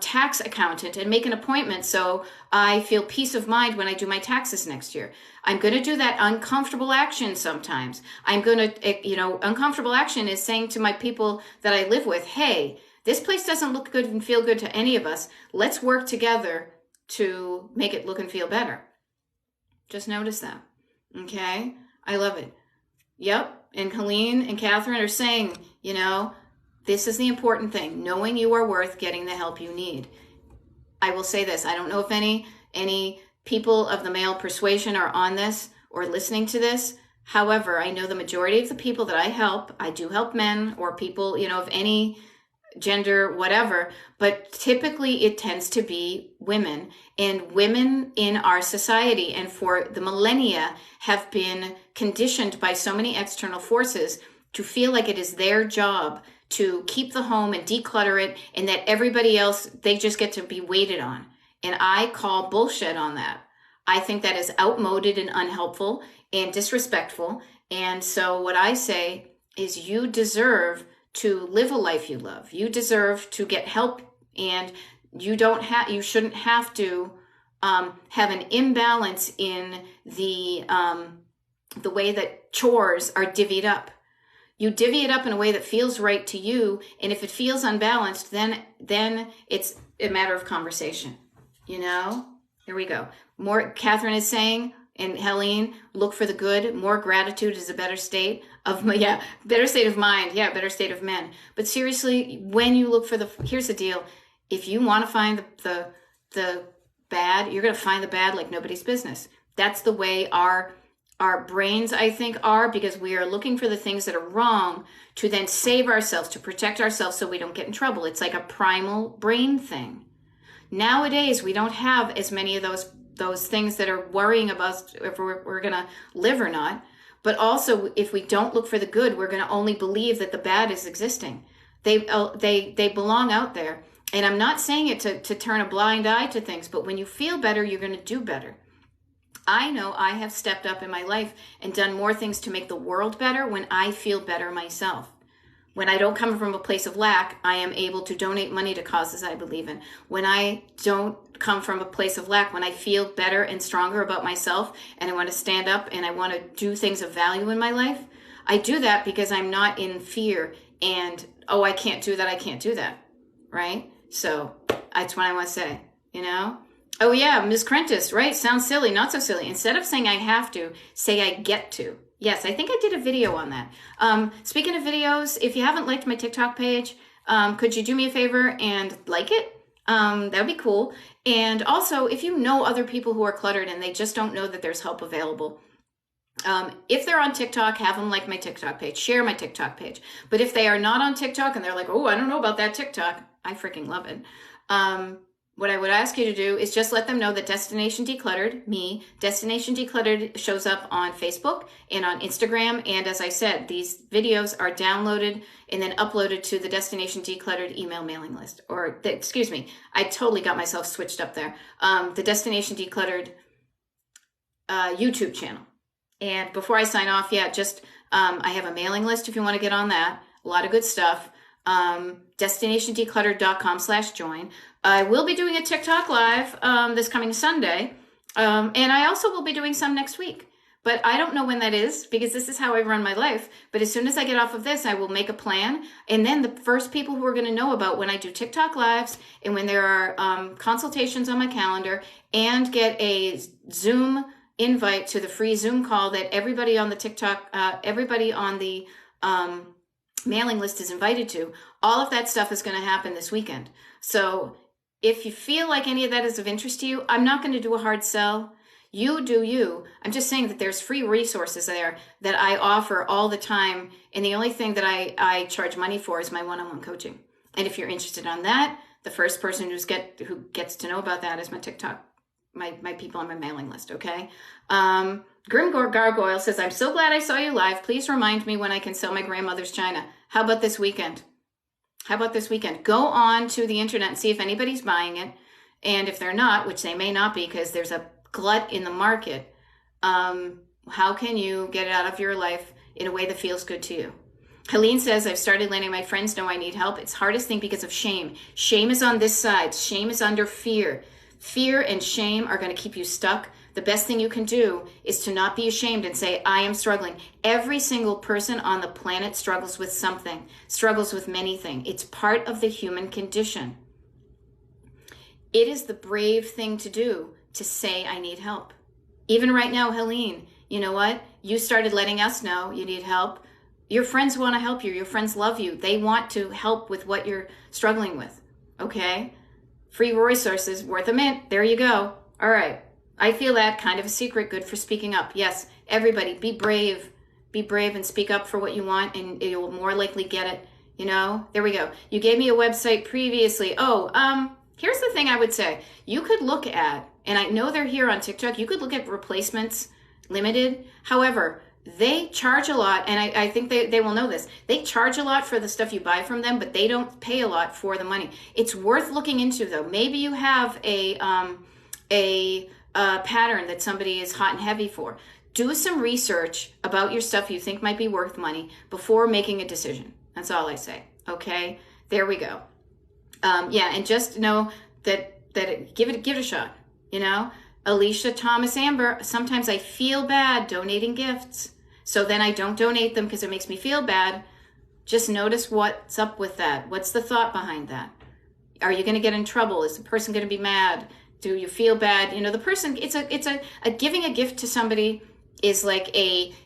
tax accountant and make an appointment so I feel peace of mind when I do my taxes next year. I'm going to do that uncomfortable action sometimes. Uncomfortable action is saying to my people that I live with, hey, this place doesn't look good and feel good to any of us. Let's work together to make it look and feel better. Just notice that. Okay? I love it. Yep. And Helene and Catherine are saying, this is the important thing, knowing you are worth getting the help you need. I will say this. I don't know if any people of the male persuasion are on this or listening to this. However, I know the majority of the people that I do help men or people, of any gender, whatever, but typically it tends to be women, and women in our society and for the millennia have been conditioned by so many external forces to feel like it is their job to keep the home and declutter it, and that everybody else, they just get to be waited on. And I call bullshit on that. I think that is outmoded and unhelpful and disrespectful. And so what I say is, you deserve to live a life you love. You deserve to get help, and you shouldn't have to have an imbalance in the way that chores are divvied up. You divvy it up in a way that feels right to you, and if it feels unbalanced, then it's a matter of conversation. Here we go. More, Catherine is saying, and Helene, look for the good. More gratitude is a better state of, better state of mind. Yeah, better state of men. But seriously, when you look for here's the deal. If you want to find the bad, you're going to find the bad like nobody's business. That's the way our brains, I think, are, because we are looking for the things that are wrong to then save ourselves, to protect ourselves so we don't get in trouble. It's like a primal brain thing. Nowadays, we don't have as many of those things that are worrying about if we're going to live or not. But also, if we don't look for the good, we're going to only believe that the bad is existing. They belong out there. And I'm not saying it to turn a blind eye to things, but when you feel better, you're going to do better. I know I have stepped up in my life and done more things to make the world better when I feel better myself. When I don't come from a place of lack, I am able to donate money to causes I believe in. When I don't come from a place of lack, when I feel better and stronger about myself and I want to stand up and I want to do things of value in my life, I do that because I'm not in fear and, oh, I can't do that, right? So that's what I want to say, Oh yeah, Ms. Crentis, right? Sounds silly, not so silly. Instead of saying I have to, say I get to. Yes, I think I did a video on that. Speaking of videos, if you haven't liked my TikTok page, could you do me a favor and like it? That would be cool. And also, if you know other people who are cluttered and they just don't know that there's help available, if they're on TikTok, have them like my TikTok page, share my TikTok page. But if they are not on TikTok and they're like, oh, I don't know about that TikTok, I freaking love it. What I would ask you to do is just let them know that Destination Decluttered, Destination Decluttered shows up on Facebook and on Instagram. And as I said, these videos are downloaded and then uploaded to the Destination Decluttered email mailing list. I totally got myself switched up there. The Destination Decluttered YouTube channel. And before I sign off, I have a mailing list if you want to get on that. A lot of good stuff. DestinationDecluttered.com/join. I will be doing a TikTok live this coming Sunday. And I also will be doing some next week. But I don't know when that is because this is how I run my life. But as soon as I get off of this, I will make a plan. And then the first people who are going to know about when I do TikTok lives and when there are consultations on my calendar and get a Zoom invite to the free Zoom call that everybody on the everybody on the mailing list is invited to. All of that stuff is going to happen this weekend. So if you feel like any of that is of interest to you, I'm not going to do a hard sell. You do you. I'm just saying that there's free resources there that I offer all the time. And the only thing that I charge money for is my one-on-one coaching. And if you're interested on that, the first person who gets to know about that is my TikTok, my people on my mailing list, okay? Grim Gargoyle says, I'm so glad I saw you live. Please remind me when I can sell my grandmother's china. How about this weekend? Go on to the internet and see if anybody's buying it. And if they're not, which they may not be because there's a glut in the market, how can you get it out of your life in a way that feels good to you? Helene says, I've started letting my friends know I need help. It's hardest thing because of shame. Shame is on this side. Shame is under fear. Fear and shame are going to keep you stuck. The best thing you can do is to not be ashamed and say, I am struggling. Every single person on the planet struggles with something, struggles with many things. It's part of the human condition. It is the brave thing to do to say, I need help. Even right now, Helene, you know what? You started letting us know you need help. Your friends want to help you. Your friends love you. They want to help with what you're struggling with. Okay? Free resources worth a mint. There you go. All right. I feel that kind of a secret. Good for speaking up. Yes, everybody, be brave. Be brave and speak up for what you want, and you'll more likely get it. There we go. You gave me a website previously. Here's the thing I would say. You could look at, and I know they're here on TikTok, you could look at Replacements Limited. However, they charge a lot, and I think they will know this. They charge a lot for the stuff you buy from them, but they don't pay a lot for the money. It's worth looking into, though. Maybe you have a pattern that somebody is hot and heavy for. Do some research about your stuff you think might be worth money before making a decision. That's all I say. Okay, there we go. And just know that give it a shot. Alicia Thomas Amber. Sometimes I feel bad donating gifts, so then I don't donate them because it makes me feel bad. Just notice what's up with that. What's the thought behind that? Are you going to get in trouble? Is the person going to be mad? Do you feel bad? The person, it's a giving a gift to somebody is like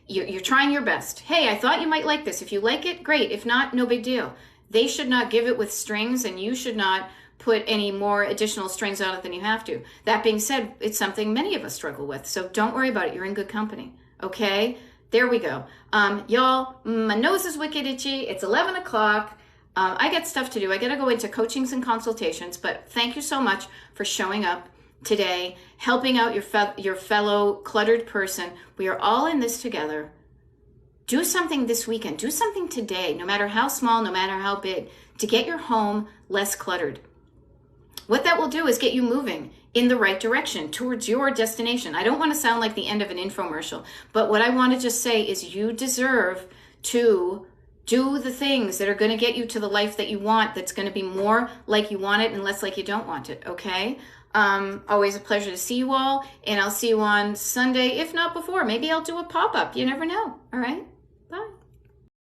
you're trying your best. Hey, I thought you might like this. If you like it, great. If not, no big deal. They should not give it with strings, and you should not put any more additional strings on it than you have to. That being said, it's something many of us struggle with. So don't worry about it. You're in good company. Okay? There we go. Y'all, my nose is wicked itchy. It's 11 o'clock. I get stuff to do. I got to go into coachings and consultations, but thank you so much for showing up today, helping out your fellow cluttered person. We are all in this together. Do something this weekend. Do something today, no matter how small, no matter how big, to get your home less cluttered. What that will do is get you moving in the right direction towards your destination. I don't want to sound like the end of an infomercial, but what I want to just say is you deserve to do the things that are going to get you to the life that you want, that's going to be more like you want it and less like you don't want it, okay? Always a pleasure to see you all, and I'll see you on Sunday, if not before. Maybe I'll do a pop-up. You never know, all right?